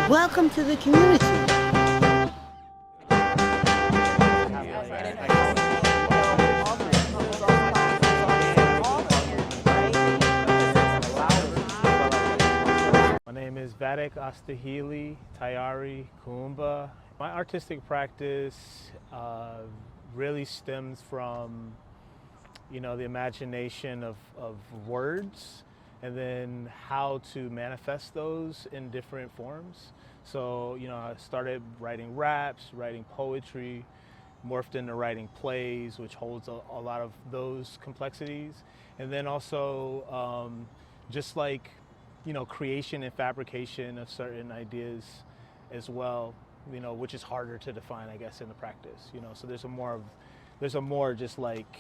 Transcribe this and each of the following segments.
Welcome to the community. My name is Vatic, Astahili, Tayari, Kuumba. My artistic practice really stems from, the imagination of words, and then how to manifest those in different forms. So, I started writing raps, writing poetry, morphed into writing plays, which holds a lot of those complexities. And then also just like, creation and fabrication of certain ideas as well, which is harder to define, I guess, in the practice, So there's a more just like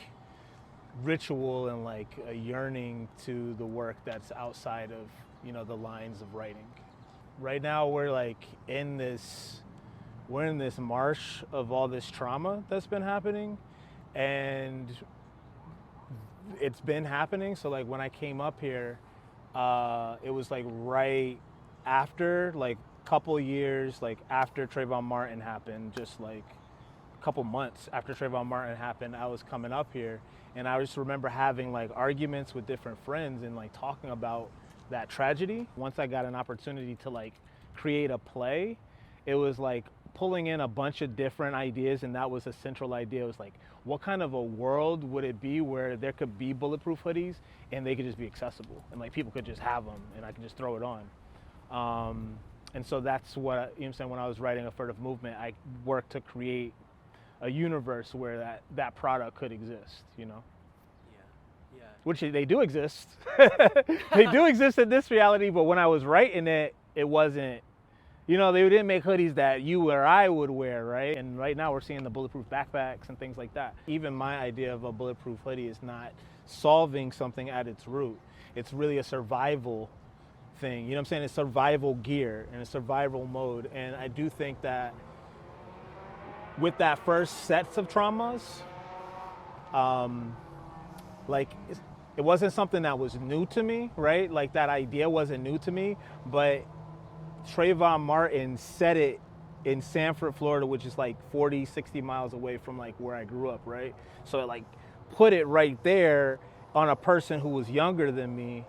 ritual and like a yearning to the work that's outside of, the lines of writing. Right now we're like in this marsh of all this trauma that's been happening, and it's been happening. So like when I came up here, it was like right after, like couple years, like after Trayvon Martin happened, just like a couple months after Trayvon Martin happened, I was coming up here, and I just remember having like arguments with different friends and like talking about that tragedy. Once I got an opportunity to like create a play, it was like pulling in a bunch of different ideas, and that was a central idea. It was like, what kind of a world would it be where there could be bulletproof hoodies and they could just be accessible, and like people could just have them and I could just throw it on. And so that's what, when I was writing Affirmative Movement, I worked to create a universe where that product could exist, Yeah. Which they do exist. They do exist in this reality, but when I was writing it, it wasn't, they didn't make hoodies that you or I would wear, right? And right now we're seeing the bulletproof backpacks and things like that. Even my idea of a bulletproof hoodie is not solving something at its root. It's really a survival thing, It's survival gear and a survival mode. And I do think that with that first sets of traumas, like it wasn't something that was new to me, right? Like that idea wasn't new to me, but Trayvon Martin said it in Sanford, Florida, which is like 40, 60 miles away from like where I grew up, right? So it like put it right there on a person who was younger than me,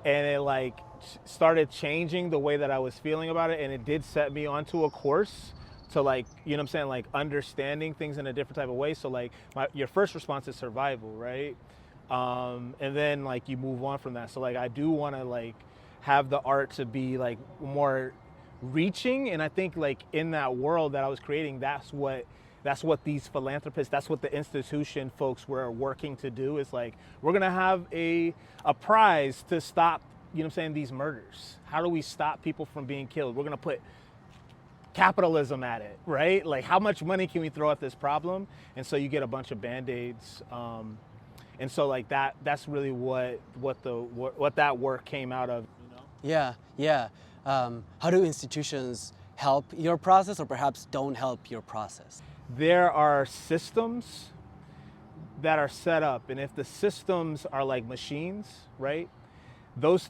and it like started changing the way that I was feeling about it, and it did set me onto a course to like, like understanding things in a different type of way. So like your first response is survival, right? And then like you move on from that. So like I do want to like have the art to be like more reaching, and I think like in that world that I was creating, that's what these philanthropists, that's what the institution folks were working to do. Is like, we're gonna have a prize to stop, these murders. How do we stop people from being killed? We're gonna put capitalism at it, right? Like, how much money can we throw at this problem? And so you get a bunch of band-aids. And so like that's really what that work came out of. Yeah. How do institutions help your process, or perhaps don't help your process? There are systems that are set up, and if the systems are like machines, right? Those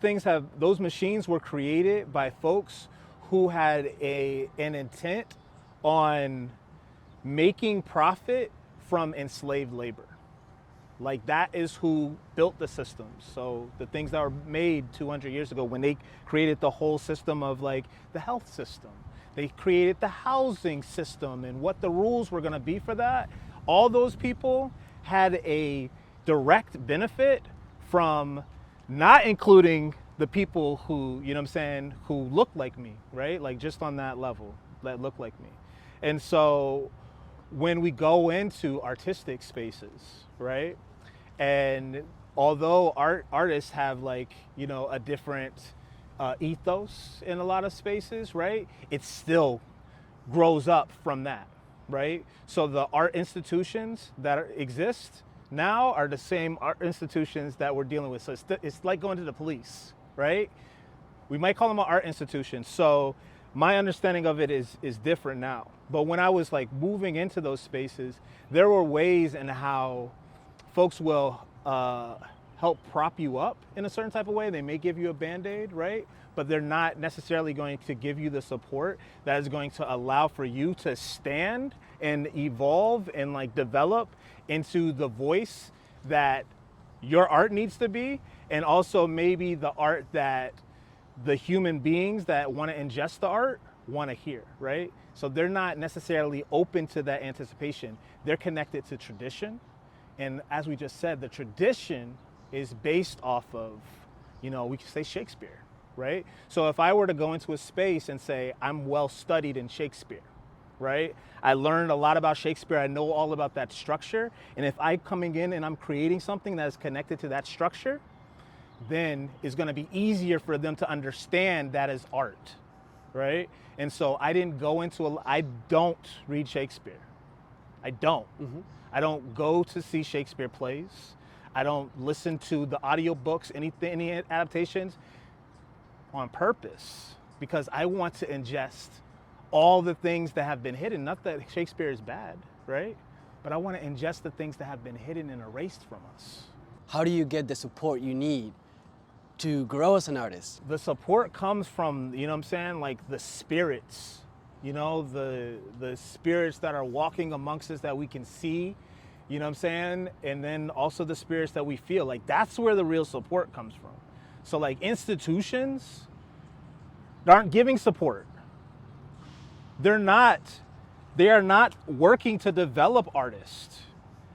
machines were created by folks who had an intent on making profit from enslaved labor. Like, that is who built the systems. So the things that were made 200 years ago, when they created the whole system of like the health system, they created the housing system and what the rules were gonna be for that. All those people had a direct benefit from not including the people who, who look like me, right? Like, just on that level, that look like me. And so when we go into artistic spaces, right? And although artists have like, a different ethos in a lot of spaces, right? It still grows up from that, right? So the art institutions that exist now are the same art institutions that we're dealing with. So it's like going to the police, right? We might call them an art institution. So my understanding of it is different now. But when I was like moving into those spaces, there were ways in how folks will help help prop you up in a certain type of way. They may give you a Band-Aid, right? But they're not necessarily going to give you the support that is going to allow for you to stand and evolve and like develop into the voice that your art needs to be, and also maybe the art that the human beings that want to ingest the art want to hear, right? So they're not necessarily open to that anticipation. They're connected to tradition. And as we just said, the tradition is based off of, we could say Shakespeare, right? So if I were to go into a space and say, I'm well studied in Shakespeare, right? I learned a lot about Shakespeare. I know all about that structure. And if I'm coming in and I'm creating something that is connected to that structure, then it's going to be easier for them to understand that as art, right? And so I don't read Shakespeare. I don't. Mm-hmm. I don't go to see Shakespeare plays. I don't listen to the audiobooks, any adaptations on purpose, because I want to ingest all the things that have been hidden. Not that Shakespeare is bad, right? But I want to ingest the things that have been hidden and erased from us. How do you get the support you need to grow as an artist? The support comes from, like the spirits, the spirits that are walking amongst us that we can see, and then also the spirits that we feel. Like that's where the real support comes from. So like institutions aren't giving support. They are not working to develop artists.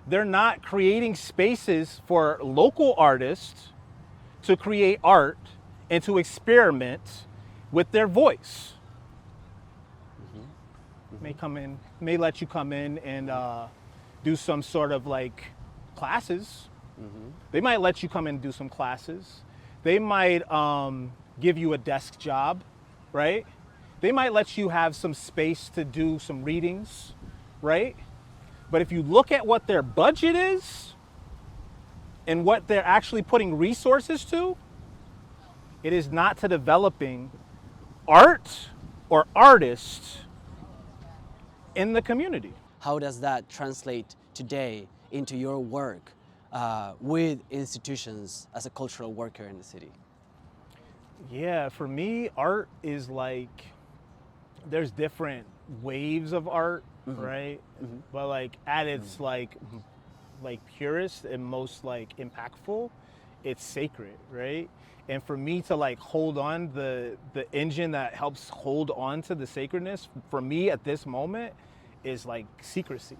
They're not creating spaces for local artists to create art and to experiment with their voice. Mm-hmm. May let you come in and do some sort of like classes. Mm-hmm. They might let you come in and do some classes. They might give you a desk job, right? They might let you have some space to do some readings, right? But if you look at what their budget is and what they're actually putting resources to, it is not to developing art or artists in the community. How does that translate today into your work with institutions as a cultural worker in the city? Yeah, for me, art is like, there's different waves of art, mm-hmm. right? Mm-hmm. But like at its mm-hmm. like purest and most like impactful, it's sacred, right? And for me to like hold on the engine that helps hold on to the sacredness, for me at this moment, is like secrecy.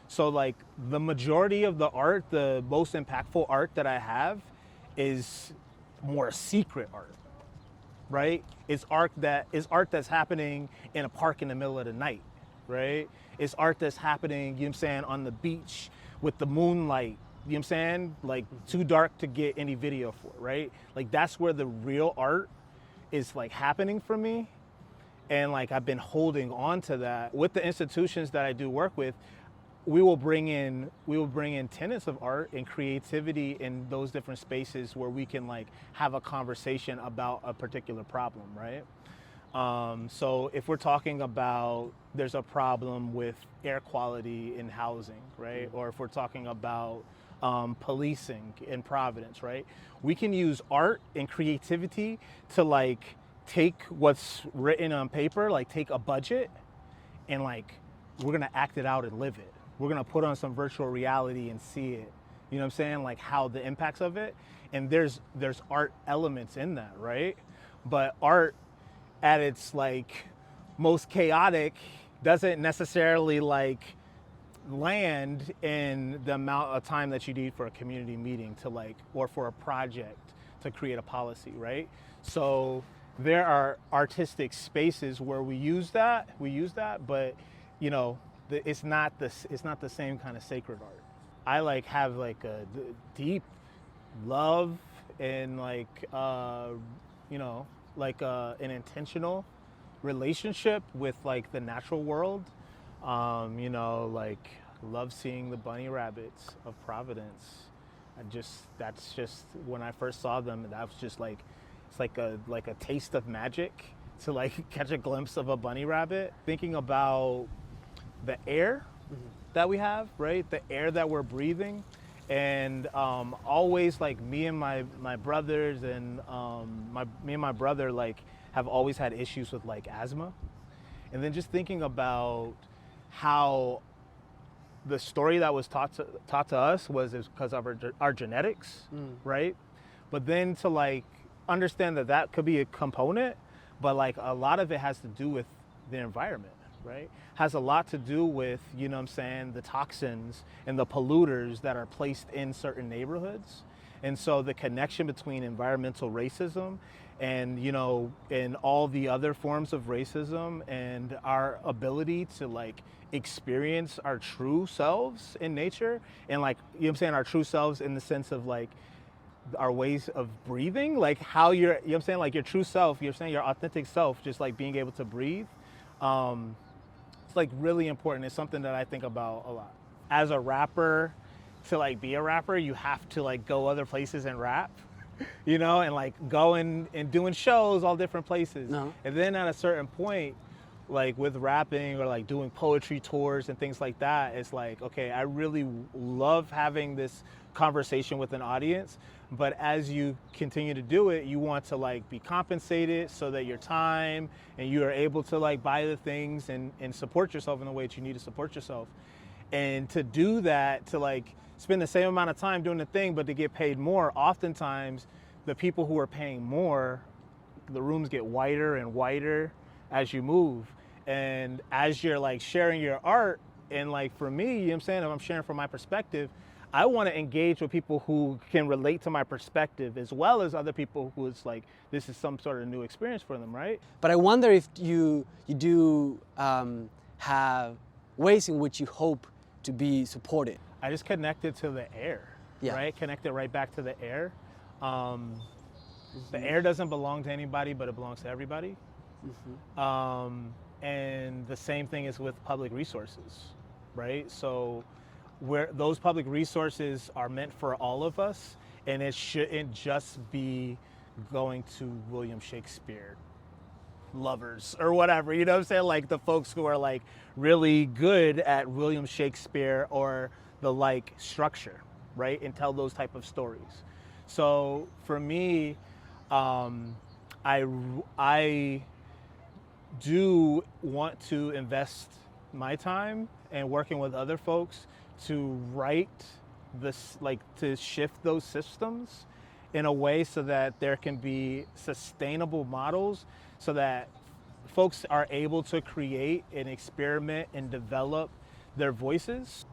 So like the majority of the art, the most impactful art that I have is more secret art, right? It's art that's happening in a park in the middle of the night, right? It's art that's happening, on the beach with the moonlight, like too dark to get any video for, right? Like that's where the real art is like happening for me. And like I've been holding on to that. With the institutions that I do work with, we will bring in tenets of art and creativity in those different spaces where we can like have a conversation about a particular problem, right? So if we're talking about there's a problem with air quality in housing, right? Or if we're talking about policing in Providence, right? We can use art and creativity to like take what's written on paper, like take a budget and like we're gonna act it out and live it. We're gonna put on some virtual reality and see it. Like how the impacts of it. And there's art elements in that, right? But art at its like most chaotic doesn't necessarily like land in the amount of time that you need for a community meeting to like, or for a project to create a policy, right? So there are artistic spaces where we use that, but it's not the same kind of sacred art. I like have like a deep love and like an intentional relationship with like the natural world. Like love seeing the bunny rabbits of Providence. That's just when I first saw them, that was just like, it's like a taste of magic to like catch a glimpse of a bunny rabbit. Thinking about the air that we have, right? The air that we're breathing, And always like me and my brothers and me and my brother like have always had issues with like asthma. And then just thinking about how the story that was taught to us was because of our genetics, right? But then to like understand that could be a component, but like a lot of it has to do with the environment, right? Has a lot to do with, you know what I'm saying, the toxins and the polluters that are placed in certain neighborhoods. And so the connection between environmental racism and, you know, and all the other forms of racism and our ability to like experience our true selves in nature and like, you know what I'm saying, our true selves in the sense of like our ways of breathing, like how you're, you know what I'm saying, like your true self, you're saying your authentic self, just like being able to breathe. It's like really important. It's something that I think about a lot. As a rapper, to like be a rapper, you have to like go other places and rap, you know, and like going and doing shows all different places. No. And then at a certain point, like with rapping or like doing poetry tours and things like that, it's like, okay, I really love having this conversation with an audience, but as you continue to do it, you want to like be compensated so that your time and you are able to like buy the things and support yourself in the way that you need to support yourself. And to do that, to like spend the same amount of time doing the thing, but to get paid more, oftentimes the people who are paying more, the rooms get whiter and whiter as you move. And as you're like sharing your art, and like for me, you know what I'm saying, if I'm sharing from my perspective, I want to engage with people who can relate to my perspective as well as other people who it's like, this is some sort of new experience for them, right? But I wonder if you do have ways in which you hope to be supported. I just connected to the air, Yeah. right? Connected right back to the air. The air doesn't belong to anybody, but it belongs to everybody. And the same thing is with public resources, right? So where those public resources are meant for all of us, and it shouldn't just be going to William Shakespeare lovers or whatever, you know what I'm saying? Like the folks who are like really good at William Shakespeare or the like structure, right? And tell those type of stories. So for me, I do want to invest my time and working with other folks to write this, like to shift those systems in a way so that there can be sustainable models so that folks are able to create and experiment and develop their voices.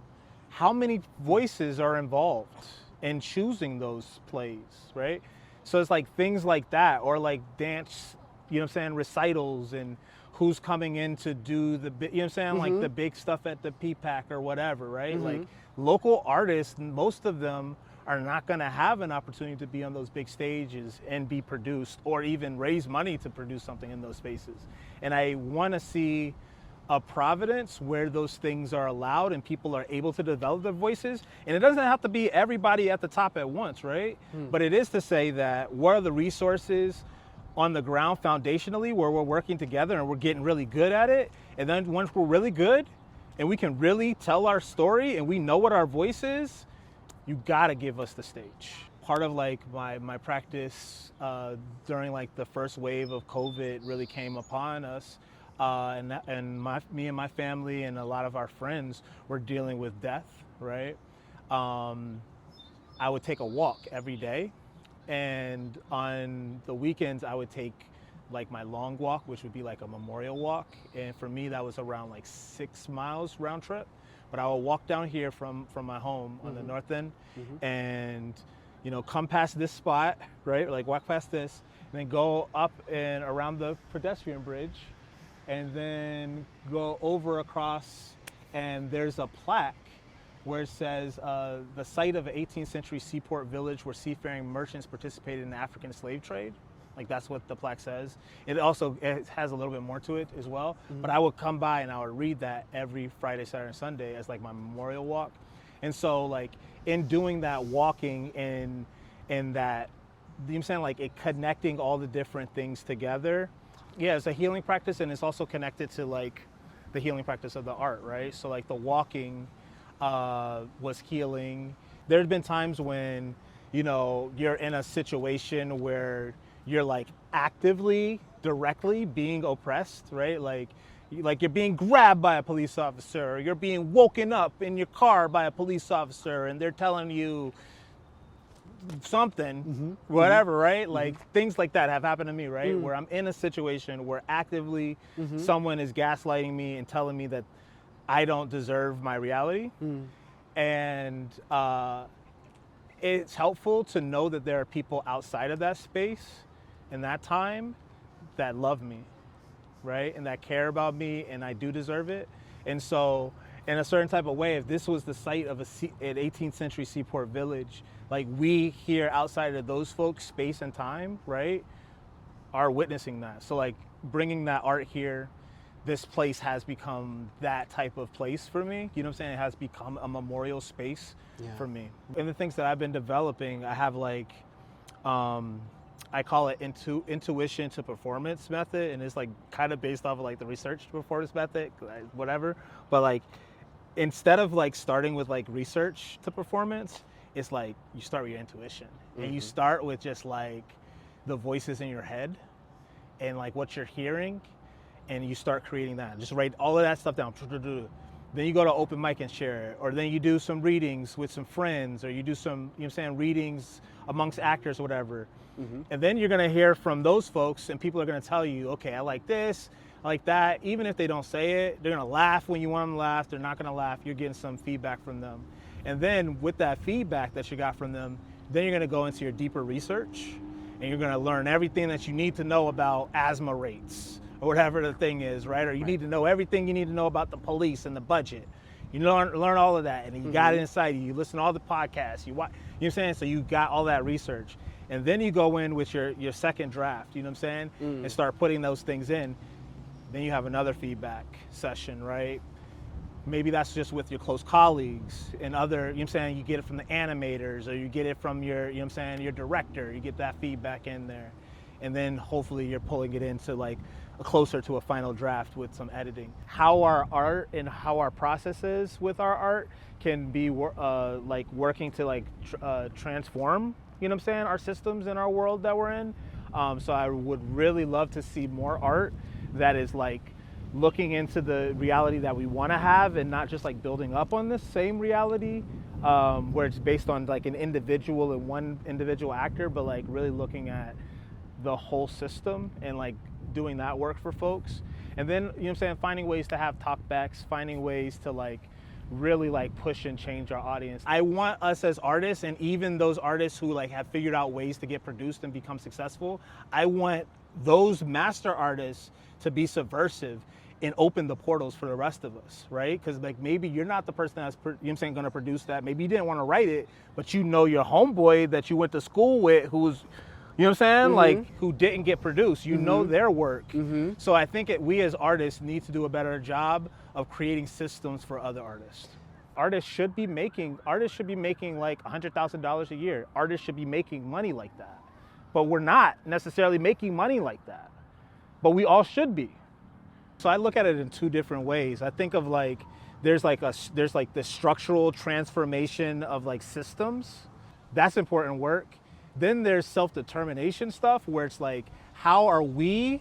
How many voices are involved in choosing those plays, right? So it's like things like that, or like dance, you know what I'm saying, recitals, and who's coming in to do the, you know what I'm saying, like the big stuff at the PPAC or whatever, right? Like local artists, most of them are not gonna have an opportunity to be on those big stages and be produced or even raise money to produce something in those spaces. And I wanna see a Providence where those things are allowed and people are able to develop their voices. And it doesn't have to be everybody at the top at once, right? But it is to say that what are the resources on the ground foundationally where we're working together and we're getting really good at it. And then once we're really good and we can really tell our story and we know what our voice is, you gotta give us the stage. Part of like my practice during like the first wave of COVID really came upon us. Me and my family and a lot of our friends were dealing with death, right? I would take a walk every day, and on the weekends I would take like my long walk, which would be like a memorial walk. And for me, that was around like 6 miles round trip. But I would walk down here from my home on the north end and, you know, come past this spot, right? Like walk past this and then go up and around the pedestrian bridge and then go over across, and there's a plaque where it says the site of an 18th century seaport village where seafaring merchants participated in the African slave trade. Like that's what the plaque says. It has a little bit more to it as well. But I would come by and I would read that every Friday, Saturday, and Sunday as like my memorial walk. And so like in doing that walking and that, you know what I'm saying, like it connecting all the different things together. Yeah, it's a healing practice, and it's also connected to like the healing practice of the art, right? So like the walking was healing, There's been times when, you're in a situation where you're like actively, directly being oppressed, right? Like you're being grabbed by a police officer, or you're being woken up in your car by a police officer, and they're telling you something, whatever, right? Like things like that have happened to me, right? Where I'm in a situation where actively someone is gaslighting me and telling me that I don't deserve my reality. And it's helpful to know that there are people outside of that space and that time that love me, right? And that care about me, and I do deserve it. And so in a certain type of way, if this was the site of an 18th century seaport village, like we here outside of those folks' space and time, right, are witnessing that. So like bringing that art here, this place has become that type of place for me. You know what I'm saying? It has become a memorial space for me. And the things that I've been developing, I have like, I call it intuition to performance method, and it's like kind of based off of like the research performance method, whatever. But like, instead of like starting with like research to performance, it's like you start with your intuition, and you start with just like the voices in your head and like what you're hearing, and you start creating that. Just write all of that stuff down. Then you go to open mic and share it, or then you do some readings with some friends, or you do some, readings amongst actors or whatever. And then you're gonna hear from those folks, and people are gonna tell you, okay, I like this, I like that. Even if they don't say it, they're gonna laugh when you want them to laugh. They're not gonna laugh. You're getting some feedback from them. And then with that feedback that you got from them, then you're gonna go into your deeper research, and you're gonna learn everything that you need to know about asthma rates, or whatever the thing is, right? Or you need to know everything you need to know about the police and the budget. You learn all of that, and you got it inside you. You listen to all the podcasts. You watch, you know what I'm saying? So you got all that research. And then you go in with your second draft, you know what I'm saying? And start putting those things in. Then you have another feedback session, right? Maybe that's just with your close colleagues and other, you know what I'm saying? You get it from the animators, or you get it from your, you know what I'm saying, your director. You get that feedback in there. And then hopefully you're pulling it into like closer to a final draft with some editing. How our art and how our processes with our art can be like working to like transform, you know what I'm saying, our systems in our world that we're in. So I would really love to see more art that is like looking into the reality that we want to have, and not just like building up on this same reality where it's based on like an individual and one individual actor, but like really looking at the whole system and like doing that work for folks. And then, you know what I'm saying, finding ways to have talkbacks, finding ways to like really like push and change our audience. I want us as artists, and even those artists who like have figured out ways to get produced and become successful, I want those master artists to be subversive and open the portals for the rest of us, right? Because like maybe you're not the person that's, you know what I'm saying, gonna produce that. Maybe you didn't want to write it, but you know your homeboy that you went to school with who's, you know what I'm saying? Like, who didn't get produced. You know their work. So I think we as artists need to do a better job of creating systems for other artists. Artists should be making like $100,000 a year. Artists should be making money like that. But we're not necessarily making money like that. But we all should be. So I look at it in two different ways. I think of like, there's the structural transformation of like systems. That's important work. Then there's self-determination stuff, where it's like, how are we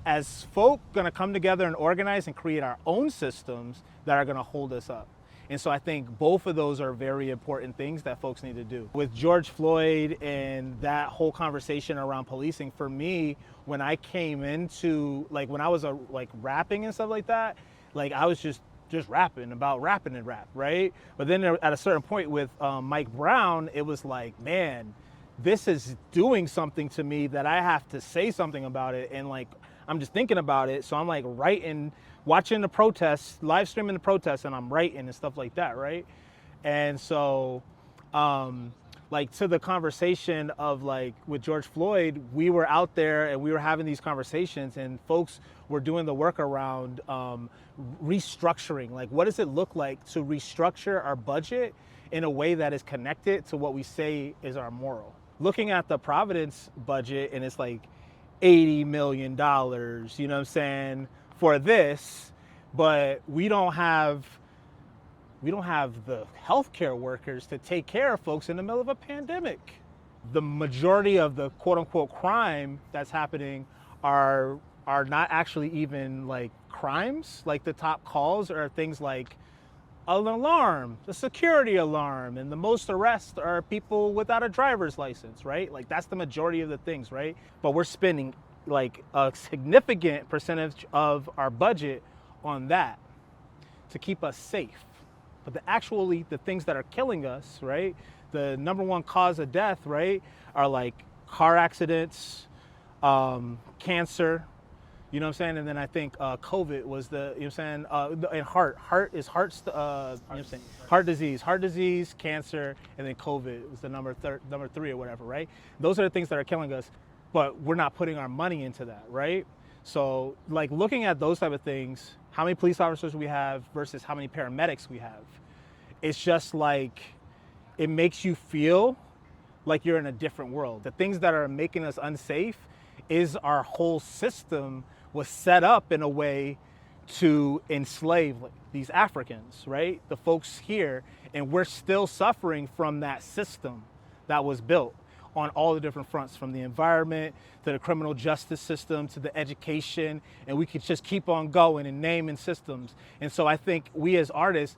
as folk gonna come together and organize and create our own systems that are gonna hold us up? And so I think both of those are very important things that folks need to do. With George Floyd and that whole conversation around policing, for me, when I came into, like when I was like rapping and stuff like that, like I was just rapping about rapping and rap, right? But then at a certain point with Mike Brown, it was like, man, this is doing something to me that I have to say something about it. And like, I'm just thinking about it. So I'm like writing, watching the protests, live streaming the protests, and I'm writing and stuff like that, right? And so, like to the conversation of like with George Floyd, we were out there and we were having these conversations, and folks were doing the work around restructuring. Like, what does it look like to restructure our budget in a way that is connected to what we say is our moral? Looking at the Providence budget, and it's like $80 million, you know what I'm saying, for this, but we don't have we don't have the healthcare workers to take care of folks in the middle of a pandemic. The majority of the quote unquote crime that's happening are not actually even like crimes. Like the top calls are things like an alarm, the security alarm, and the most arrests are people without a driver's license, right? Like that's the majority of the things, right? But we're spending like a significant percentage of our budget on that to keep us safe. But the things that are killing us, right? The number one cause of death, right, are like car accidents, cancer, you know what I'm saying? And then I think COVID was the, you know what I'm saying? And heart disease, cancer, and then COVID was the number 3 or whatever, right? Those are the things that are killing us, but we're not putting our money into that, right? So like looking at those type of things, how many police officers we have versus how many paramedics we have, it's just like, it makes you feel like you're in a different world. The things that are making us unsafe is our whole system was set up in a way to enslave these Africans, right? The folks here, and we're still suffering from that system that was built on all the different fronts, from the environment to the criminal justice system to the education, and we could just keep on going and naming systems. And so I think we as artists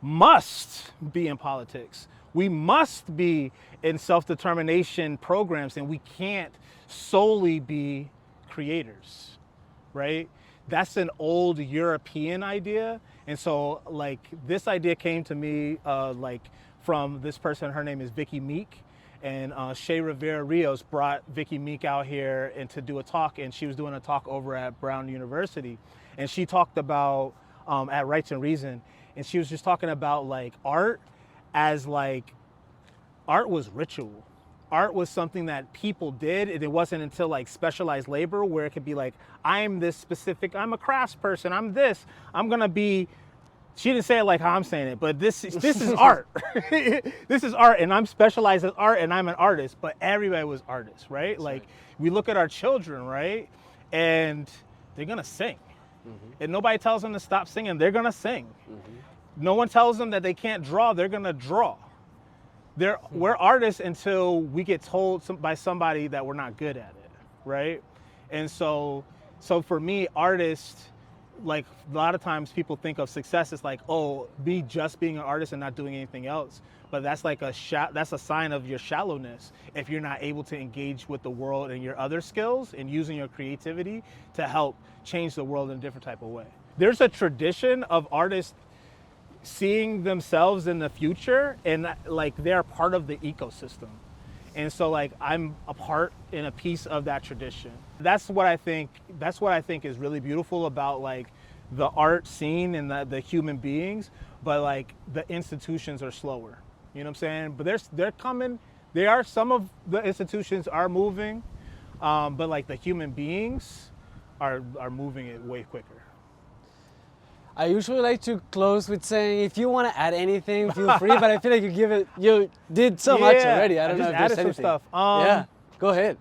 must be in politics. We must be in self-determination programs, and we can't solely be creators, right? That's an old European idea. And so like this idea came to me like from this person, her name is Vicky Meek. And Shea Rivera Rios brought Vicky Meek out here and to do a talk, and she was doing a talk over at Brown University. And she talked about, at Rights and Reason, and she was just talking about like art as like, art was ritual. Art was something that people did, and it wasn't until like specialized labor where it could be like, I'm this specific, I'm a crafts person, I'm this, I'm gonna be, she didn't say it like how I'm saying it, but this is art. This is art, and I'm specialized as art, and I'm an artist, but everybody was artists, right? That's like, right. We look at our children, right? And they're gonna sing. Mm-hmm. And nobody tells them to stop singing, they're gonna sing. Mm-hmm. No one tells them that they can't draw, they're gonna draw. We're artists until we get told by somebody that we're not good at it, right? And so for me, artists, like a lot of times people think of success as like, oh, just being an artist and not doing anything else. But that's like that's a sign of your shallowness if you're not able to engage with the world and your other skills and using your creativity to help change the world in a different type of way. There's a tradition of artists seeing themselves in the future, and like they're part of the ecosystem. And so like I'm a part and a piece of that tradition. That's what I think is really beautiful about like the art scene and the human beings, but like the institutions are slower. You know what I'm saying? But they're coming. Some of the institutions are moving, but like the human beings are moving it way quicker. I usually like to close with saying, if you want to add anything, feel free. But I feel like you did so much already. I don't know if there's anything. Some stuff. Yeah, go ahead.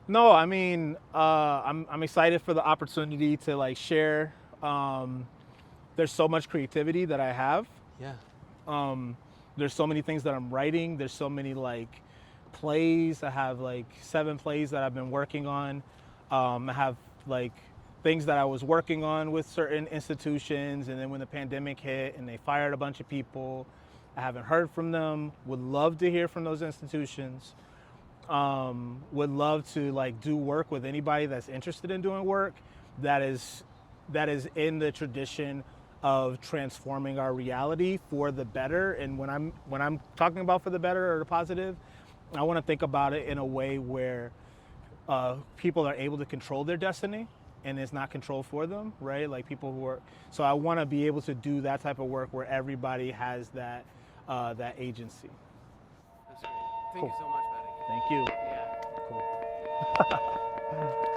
No, I mean, I'm excited for the opportunity to like share. There's so much creativity that I have. Yeah. There's so many things that I'm writing. There's so many like plays. I have like 7 plays that I've been working on. I have like things that I was working on with certain institutions, and then when the pandemic hit and they fired a bunch of people, I haven't heard from them. Would love to hear from those institutions. Would love to like do work with anybody that's interested in doing work that is in the tradition of transforming our reality for the better. And when I'm talking about for the better or the positive, I want to think about it in a way where people are able to control their destiny and it's not controlled for them, right? Like people who are, so I want to be able to do that type of work where everybody has that agency. That's great. Thank you so much, Vatic. Thank you. Yeah. Cool.